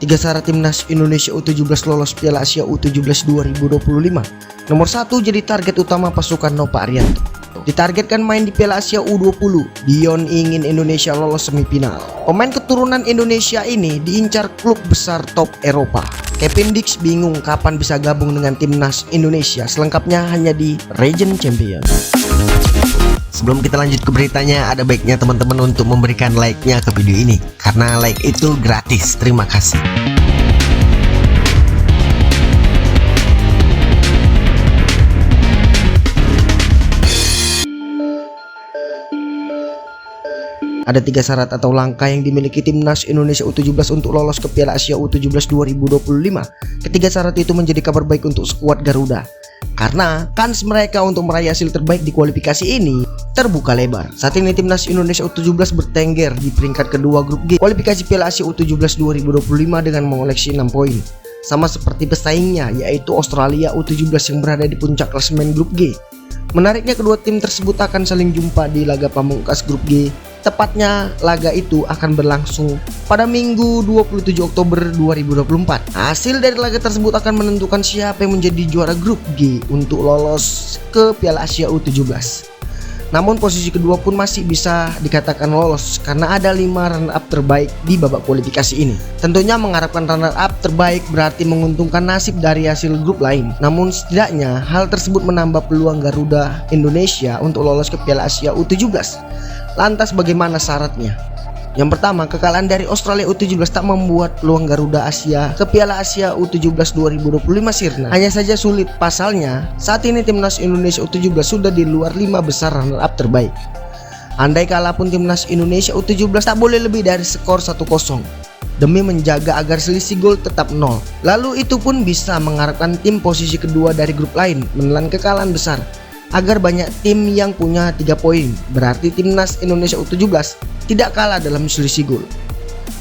Tiga syarat timnas Indonesia U17 lolos Piala Asia U17 2025. Nomor 1, jadi target utama pasukan Nova Arianto. Ditargetkan main di Piala Asia U20, Dion ingin Indonesia lolos semifinal. Pemain keturunan Indonesia ini diincar klub besar top Eropa. Kevin Dix bingung kapan bisa gabung dengan timnas Indonesia. Selengkapnya hanya di Region Champion. Sebelum kita lanjut ke beritanya, ada baiknya teman-teman untuk memberikan like-nya ke video ini, karena like itu gratis. Terima kasih. Ada 3 syarat atau langkah yang dimiliki timnas Indonesia U17 untuk lolos ke Piala Asia U17 2025. Ketiga syarat itu menjadi kabar baik untuk skuad Garuda, karena kans mereka untuk meraih hasil terbaik di kualifikasi ini terbuka lebar. Saat ini timnas Indonesia U17 bertengger di peringkat kedua grup G kualifikasi Piala Asia U17 2025 dengan mengoleksi 6 poin. Sama seperti pesaingnya, yaitu Australia U17 yang berada di puncak klasemen grup G. Menariknya, kedua tim tersebut akan saling jumpa di laga pamungkas grup G. Tepatnya laga itu akan berlangsung pada Minggu 27 Oktober 2024. Hasil dari laga tersebut akan menentukan siapa yang menjadi juara grup G untuk lolos ke Piala Asia U17. Namun posisi kedua pun masih bisa dikatakan lolos karena ada 5 runner-up terbaik di babak kualifikasi ini. Tentunya mengharapkan runner-up terbaik berarti menguntungkan nasib dari hasil grup lain. Namun setidaknya hal tersebut menambah peluang Garuda Indonesia untuk lolos ke Piala Asia U17. Lantas bagaimana syaratnya? Yang pertama, kekalahan dari Australia U17 tak membuat peluang Garuda Asia ke Piala Asia U17 2025 sirna. Hanya saja sulit, pasalnya saat ini timnas Indonesia U17 sudah di luar 5 besar runner-up terbaik. Andai kalah pun timnas Indonesia U17 tak boleh lebih dari skor 1-0 demi menjaga agar selisih gol tetap 0. Lalu itu pun bisa mengharapkan tim posisi kedua dari grup lain menelan kekalahan besar agar banyak tim yang punya 3 poin. Berarti timnas Indonesia U17 tidak kalah dalam selisih gol.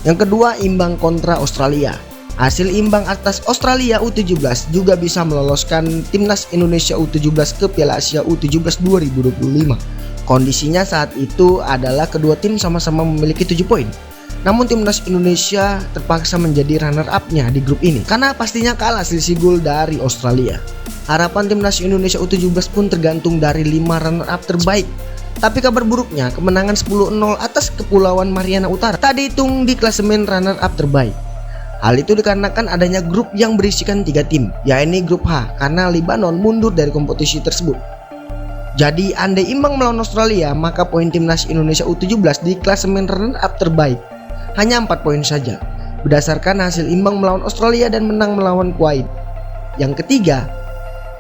Yang kedua, imbang kontra Australia. Hasil imbang atas Australia U17 juga bisa meloloskan timnas Indonesia U17 ke Piala Asia U17 2025. Kondisinya saat itu adalah kedua tim sama-sama memiliki 7 poin. Namun timnas Indonesia terpaksa menjadi runner-up-nya di grup ini karena pastinya kalah selisih gol dari Australia. Harapan timnas Indonesia U17 pun tergantung dari 5 runner-up terbaik. Tapi kabar buruknya, kemenangan 10-0 atas Kepulauan Mariana Utara tak dihitung di klasemen runner-up terbaik. Hal itu dikarenakan adanya grup yang berisikan 3 tim, yaitu grup H, karena Lebanon mundur dari kompetisi tersebut. Jadi andai imbang melawan Australia, maka poin timnas Indonesia U17 di klasemen runner-up terbaik hanya 4 poin saja, berdasarkan hasil imbang melawan Australia dan menang melawan Kuwait. Yang ketiga,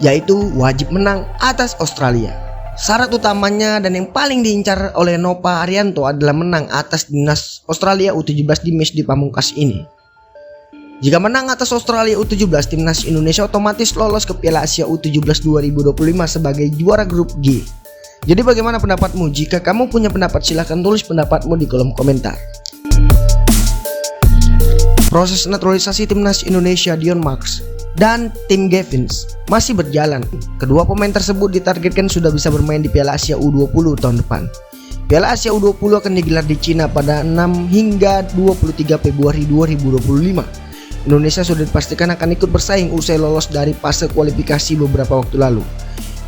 yaitu wajib menang atas Australia. Syarat utamanya dan yang paling diincar oleh Nova Arianto adalah menang atas timnas Australia U17 di match di pamungkas ini. Jika menang atas Australia U17, timnas Indonesia otomatis lolos ke Piala Asia U17 2025 sebagai juara grup G. Jadi bagaimana pendapatmu? Jika kamu punya pendapat, silahkan tulis pendapatmu di kolom komentar. Proses naturalisasi timnas Indonesia Dion Max dan Tim Gavins masih berjalan. Kedua pemain tersebut ditargetkan sudah bisa bermain di Piala Asia U20 tahun depan. Piala Asia U20 akan digelar di Cina pada 6 hingga 23 Februari 2025. Indonesia sudah dipastikan akan ikut bersaing usai lolos dari fase kualifikasi beberapa waktu lalu.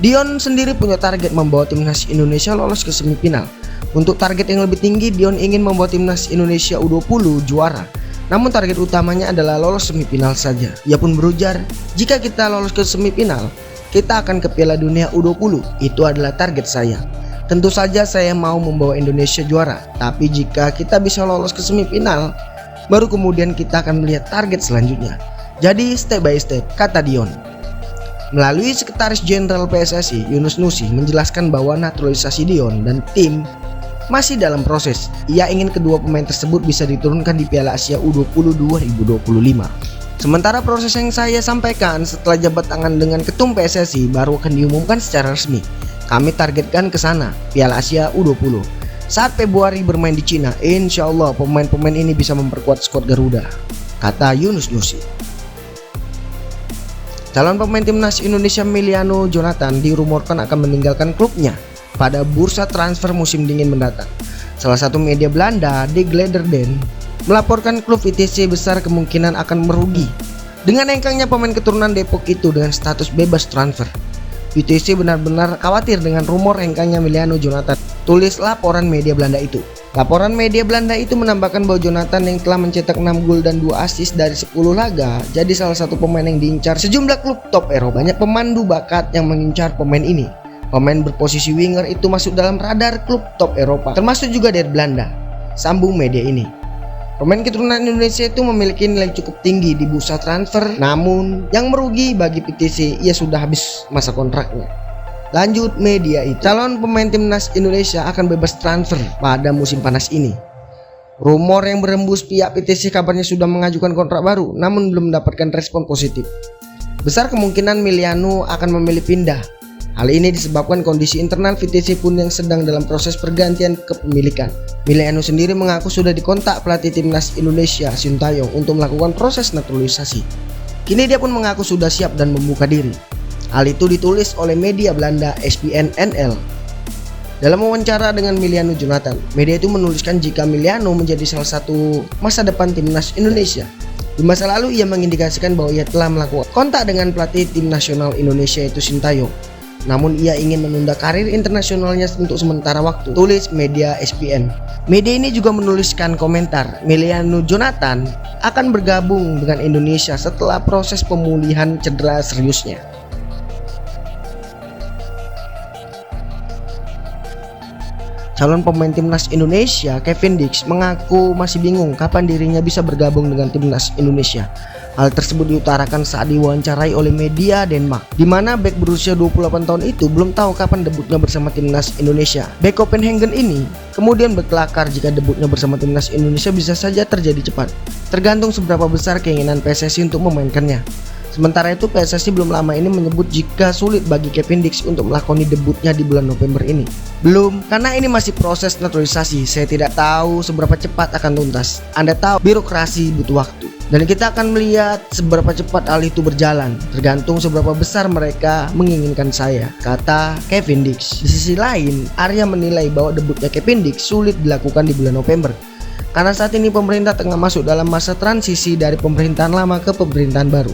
Dion sendiri punya target membawa timnas Indonesia lolos ke semifinal. Untuk target yang lebih tinggi, Dion ingin membawa timnas Indonesia U20 juara. Namun target utamanya adalah lolos semifinal saja. Ia pun berujar, jika kita lolos ke semifinal, kita akan ke Piala Dunia U20. Itu adalah target saya. Tentu saja saya mau membawa Indonesia juara. Tapi jika kita bisa lolos ke semifinal, baru kemudian kita akan melihat target selanjutnya. Jadi step by step, kata Dion. Melalui Sekretaris Jenderal PSSI, Yunus Nusi, menjelaskan bahwa naturalisasi Dion dan tim masih dalam proses. Ia ingin kedua pemain tersebut bisa diturunkan di Piala Asia U20 2025. Sementara proses yang saya sampaikan setelah jabat tangan dengan Ketum PSSI baru akan diumumkan secara resmi. Kami targetkan ke sana, Piala Asia U20. Saat Februari bermain di Cina, insya Allah pemain-pemain ini bisa memperkuat skuad Garuda, kata Yunus Nusi. Calon pemain timnas Indonesia Emiliano Jonathan dirumorkan akan meninggalkan klubnya pada bursa transfer musim dingin mendatang. Salah satu media Belanda, De Gladeren, melaporkan klub VTC besar kemungkinan akan merugi dengan hengkangnya pemain keturunan Depok itu dengan status bebas transfer. VTC benar-benar khawatir dengan rumor hengkangnya Emiliano Jonathan, tulis laporan media Belanda itu. Laporan media Belanda itu menambahkan bahwa Jonathan yang telah mencetak 6 gol dan 2 assist dari 10 laga jadi salah satu pemain yang diincar sejumlah klub top Eropa. Banyak pemandu bakat yang mengincar pemain ini. Pemain berposisi winger itu masuk dalam radar klub top Eropa, termasuk juga dari Belanda, sambung media ini. Pemain keturunan Indonesia itu memiliki nilai cukup tinggi di bursa transfer, namun yang merugi bagi VTC ia sudah habis masa kontraknya. Lanjut media itu, calon pemain timnas Indonesia akan bebas transfer pada musim panas ini. Rumor yang berembus pihak VTC kabarnya sudah mengajukan kontrak baru, namun belum mendapatkan respon positif. Besar kemungkinan Emiliano akan memilih pindah. Hal ini disebabkan kondisi internal VTC pun yang sedang dalam proses pergantian kepemilikan. Emiliano sendiri mengaku sudah dikontak pelatih timnas Indonesia Sintayong untuk melakukan proses naturalisasi. Kini dia pun mengaku sudah siap dan membuka diri. Hal itu ditulis oleh media Belanda ESPN NL. Dalam wawancara dengan Emiliano Jonathan, media itu menuliskan jika Emiliano menjadi salah satu masa depan timnas Indonesia. Di masa lalu ia mengindikasikan bahwa ia telah melakukan kontak dengan pelatih tim nasional Indonesia yaitu Sintayong. Namun ia ingin menunda karir internasionalnya untuk sementara waktu, tulis media ESPN. Media ini juga menuliskan komentar, Emiliano Jonathan akan bergabung dengan Indonesia setelah proses pemulihan cedera seriusnya. Calon pemain timnas Indonesia Kevin Dix mengaku masih bingung kapan dirinya bisa bergabung dengan timnas Indonesia. Hal tersebut diutarakan saat diwawancarai oleh media Denmark, di mana bek berusia 28 tahun itu belum tahu kapan debutnya bersama timnas Indonesia. Bek Copenhagen ini kemudian berkelakar jika debutnya bersama timnas Indonesia bisa saja terjadi cepat, tergantung seberapa besar keinginan PSSI untuk memainkannya. Sementara itu PSSI belum lama ini menyebut jika sulit bagi Kevin Dix untuk melakoni debutnya di bulan November ini. Belum, karena ini masih proses naturalisasi. Saya tidak tahu seberapa cepat akan tuntas. Anda tahu birokrasi butuh waktu. Dan kita akan melihat seberapa cepat hal itu berjalan, tergantung seberapa besar mereka menginginkan saya, kata Kevin Dix. Di sisi lain, Arya menilai bahwa debutnya Kevin Dix sulit dilakukan di bulan November, karena saat ini pemerintah tengah masuk dalam masa transisi dari pemerintahan lama ke pemerintahan baru.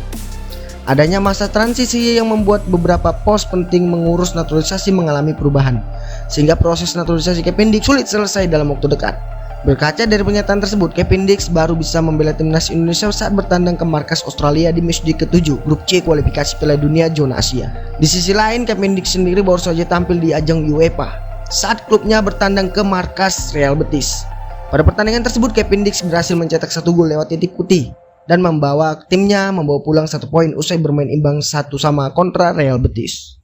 Adanya masa transisi yang membuat beberapa pos penting mengurus naturalisasi mengalami perubahan, sehingga proses naturalisasi Kevin Dix sulit selesai dalam waktu dekat. Berkaca dari pernyataan tersebut, Kevin Dix baru bisa membela timnas Indonesia saat bertandang ke markas Australia di match ke-7 Grup C kualifikasi Piala Dunia Zona Asia. Di sisi lain, Kevin Dix sendiri baru saja tampil di ajang UEFA saat klubnya bertandang ke markas Real Betis. Pada pertandingan tersebut, Kevin Dix berhasil mencetak 1 gol lewat titik putih dan membawa timnya membawa pulang 1 poin usai bermain imbang 1-1 kontra Real Betis.